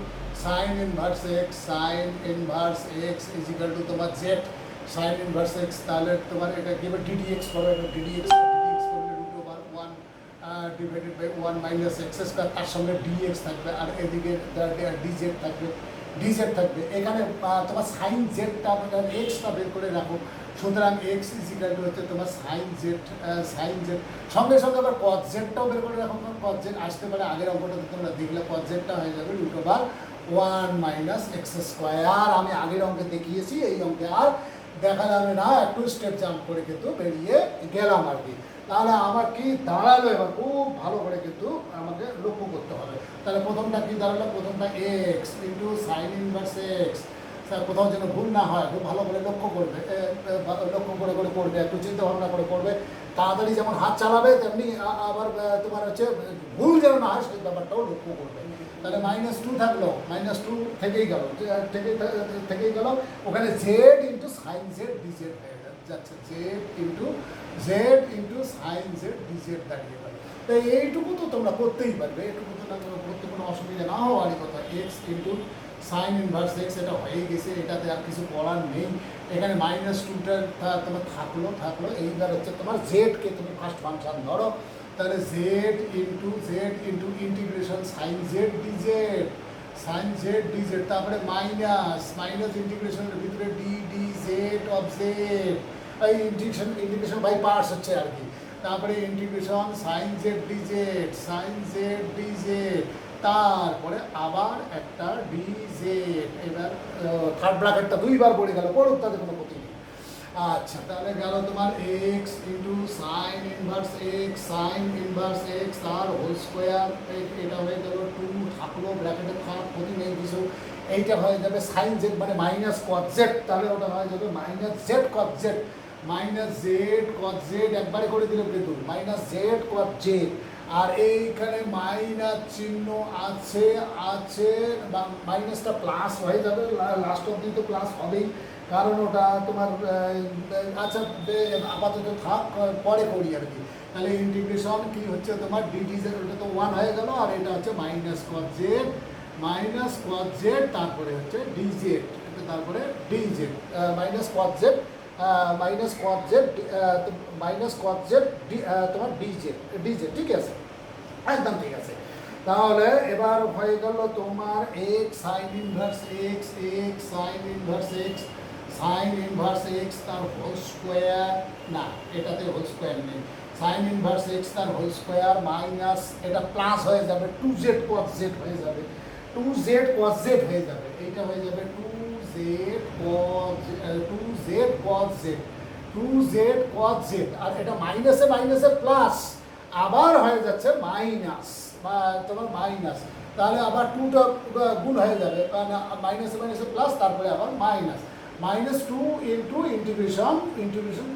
sign inverse x is equal to তোমার জেড সাইন ইনভার্স এক্স, তাহলে তোমার এটা কি হবে ডিডিএক্স করবে, ডিডিএক্স করলে √1 divided by 1 minus x square, তার সঙ্গে ডিএক্স থাকবে, আর এদিকে ডিজেড থাকবে। এখানে তোমার সাইন জেডটা এক্সটা বের করে রাখো, সুতরাং এক্স ইজ ইকুয়াল টু হচ্ছে তোমার সাইন জেড, সঙ্গে আবার কজ জেডটাও বের করে রাখো, কজ জেড আসতে পারে, আগের অঙ্কটাতে তোমরা দেখলে কজ জেডটা হয়ে যাবে √1 মাইনাস এক্স স্কোয়ার। আমি আগের অঙ্কে দেখিয়েছি, এই অঙ্কে আর দেখা যাবে না, একটু স্টেপ জাম্প করে কিন্তু বেরিয়ে গেলাম আর কি। তাহলে আমার কি দাঁড়ালো, এবার খুব ভালো করে কিন্তু আমাকে লক্ষ্য করতে হবে। তাহলে প্রথমটা কি দাঁড়ালো, প্রথমটা x into sine inverse x, কোথাও যেন ভুল না হয়, খুব ভালো করে লক্ষ্য করে করবে, একটু চিন্তা ভাবনা করে করবে, তাড়াতাড়ি যেমন হাত চালাবে তেমনি আবার তোমার হচ্ছে ভুল যেন না হয় সেই ব্যাপারটাও লক্ষ্য করবে। তাহলে -2 থাকলো, -2 থেকেই গেল, ওখানে Z into sign Z DZ হয়ে যাচ্ছে, Z into sign Z DZ দাঁড়িয়ে গেল। তো এইটুকু তো তোমরা করতেই পারবে, এইটুকু তো করতে কোনো অসুবিধা না হওয়ারই কথা। X into sine inverse x এটা হয়ে গেছে, এটাতে আর কিছু করার নেই। এখানে -2টা তোমার থাকলো। এইবার হচ্ছে তোমার জেডকে তুমি ফার্স্ট ফাংশন ধরো, তাহলে z into integration sine Z DZ, তারপরে মাইনাস ইন্টিগ্রেশনের ভিতরে ডিজেড অফ জেড, এই ইন্টিগ্রেশন বাই পার্টস হচ্ছে আর কি। তারপরে ইন্টিগ্রেশন সাইন জেড ডিজেড, তারপরে আবার একটা ডিজেড। এবার থার্ড ব্র্যাকেটটা 2বার পড়ে গেল, পড়ুক, তাতে কোনো ক্ষতি নেই। আচ্ছা, তাহলে গেল তোমার x into sine inverse x তার হোল স্কোয়ার, এটা হয়ে গেল 2 থাকলো, ব্র্যাকেটে থাক, ক্ষতি নেই কিছু। এইটা হয়ে যাবে সাইন জেড মানে মাইনাস কট জেড, তাহলে ওটা হয়ে যাবে মাইনাস জেড কট জেড একবারে করে দিলে কিন্তু -z কট জেড, আর এইখানে মাইনাস চিহ্ন আছে, মাইনাসটা প্লাস হয়ে যাবে, লাস্ট অব্দি তো প্লাস হবেই, কারণ ওটা তোমার আচ্ছা আপাতত থাক, পরে করি আর কি। তাহলে ইন্টিগ্রেশন কি হচ্ছে তোমার ডিডিজেড, ওটা তো 1 হয়ে গেল, আর এটা হচ্ছে মাইনাস কট জেড, তারপরে হচ্ছে ডিজেড, তারপরে ডিজেড মাইনাস কট জেড মাইনাস কট জেড মাইনাস কট জেড তোমার ডিজেড ঠিক আছে, একদম ঠিক আছে। তাহলে এবার হয়ে গেল তোমার x sine inverse x, x sine inverse x, sine inverse x তার হোল স্কোয়ার, না এটাতে হোল স্কোয়ার নেই, সাইন ইনভার্স এক্স তার হোল স্কোয়ার মাইনাস এটা প্লাস হয়ে যাবে 2z cos z হয়ে যাবে, 2z cos z হয়ে যাবে, এইটা হয়ে যাবে 2z cos z, 2z cos z, আর এটা মাইনাসে মাইনাসে প্লাস আবার হয়ে যাচ্ছে মাইনাস, তোমার মাইনাস, তাহলে আবার 2টা গুণ হয়ে যাবে, মাইনাসে মাইনাসে প্লাস তারপরে আবার minus, minus 2 into integration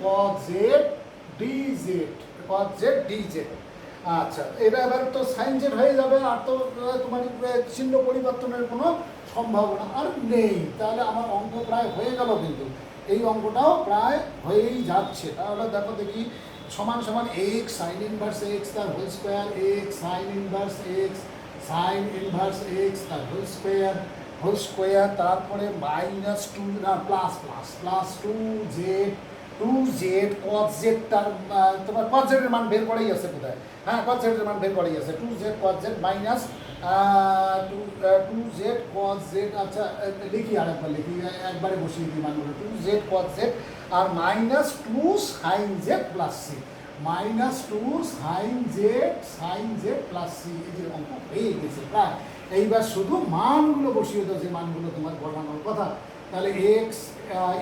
cos z dz, cos z dz। আচ্ছা এটা এবার তো সাইন জেড হয়ে যাবে, আর তো তোমার চিহ্ন পরিবর্তনের কোনো সম্ভাবনা আর নেই, তাহলে আমার অঙ্ক প্রায় হয়ে গেল, কিন্তু এই অঙ্কটাও প্রায় হয়েই যাচ্ছে। তাহলে দেখো দেখি, সমান সমান এক্স সাইন ইনভার্স এক্স তার whole square, x sine inverse x, sine inverse x তার হোল স্কোয়ার, তারপরে মাইনাস 2 না plus plus plus 2z cos z তার তোমার cos z এর মান বের করেই আছে কোথায়, হ্যাঁ cos z এর মান বের করেই আছে, 2z cos z minus 2z cos z, আচ্ছা লিখি আরেকবার লিখি, একবারে বসিয়ে দিই মানগুলো, 2z cos z আর minus 2 sine z plus C, minus 2 sine z plus C, এই যে অঙ্ক হয়ে গেছে প্রায়। এইবার শুধু মানগুলো বসিয়ে দাও, যে মানগুলো তোমার বসানোর কথা, তাহলে x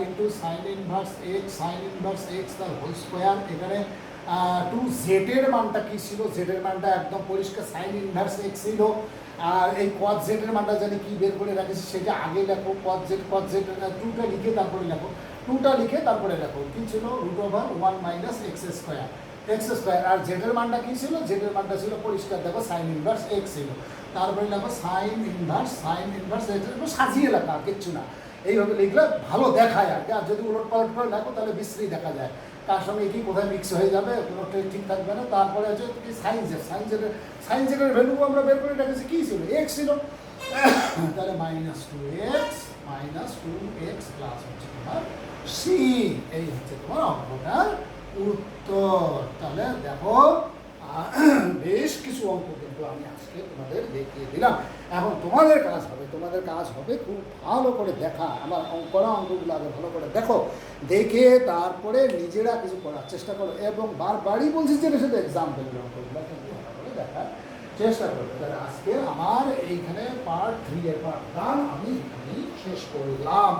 into sine inverse x তার হোল স্কোয়ার, এখানে 2z এর মানটা কী ছিল, জেডের মানটা একদম পরিষ্কার সাইন ইনভার্স এক্স ছিল, আর এই cos z এর মানটা জানি কি বের করে রাখেছি সেটা আগে লেখো, cos z 2টা লিখে তারপরে লেখো, 2টা লিখে তারপরে লেখো, কী ছিল √1 মাইনাস এক্স স্কোয়ার, আর জেডের মানটা কী ছিল, জেডের মানটা ছিল পরিষ্কার দেখো সাইন ইনভার্স এক্স ছিল, তারপরে লেখো সাইন ইনভার্স এক্স, একটু সাজিয়ে লেখা, কিচ্ছু না, এইভাবে লিখলে ভালো দেখায় আর কি, আর যদি উলট পালট করে লেখো তাহলে বিশ্রী দেখা যায়, তার সঙ্গে কি কোথায় মিক্স হয়ে যাবে, কোনোটাই ঠিক থাকবে না। তারপরে আছে কি সাইন জেডের ভ্যালু আমরা বের করে রেখেছি, কী ছিল এক্স ছিল, তাহলে -2x প্লাস হচ্ছে তোমার সি, এই হচ্ছে তোমার অঙ্কটার উত্তর। তাহলে দেখো বেশ কিছু অঙ্ক কিন্তু আমি আজকে তোমাদের দেখিয়ে দিলাম, এখন তোমাদের কাজ হবে খুব ভালো করে দেখা, আমার অঙ্কগুলো আগে ভালো করে দেখো, দেখে তারপরে নিজেরা কিছু করার চেষ্টা করো, এবং বারবারই বলছি যে সাথে এক্সাম্পলের অঙ্কগুলো কিন্তু ভালো করে দেখার চেষ্টা করবে। তাহলে আজকে আমার এইখানে পার্ট 3 এর পার্ট 1 আমি এখানেই শেষ করলাম।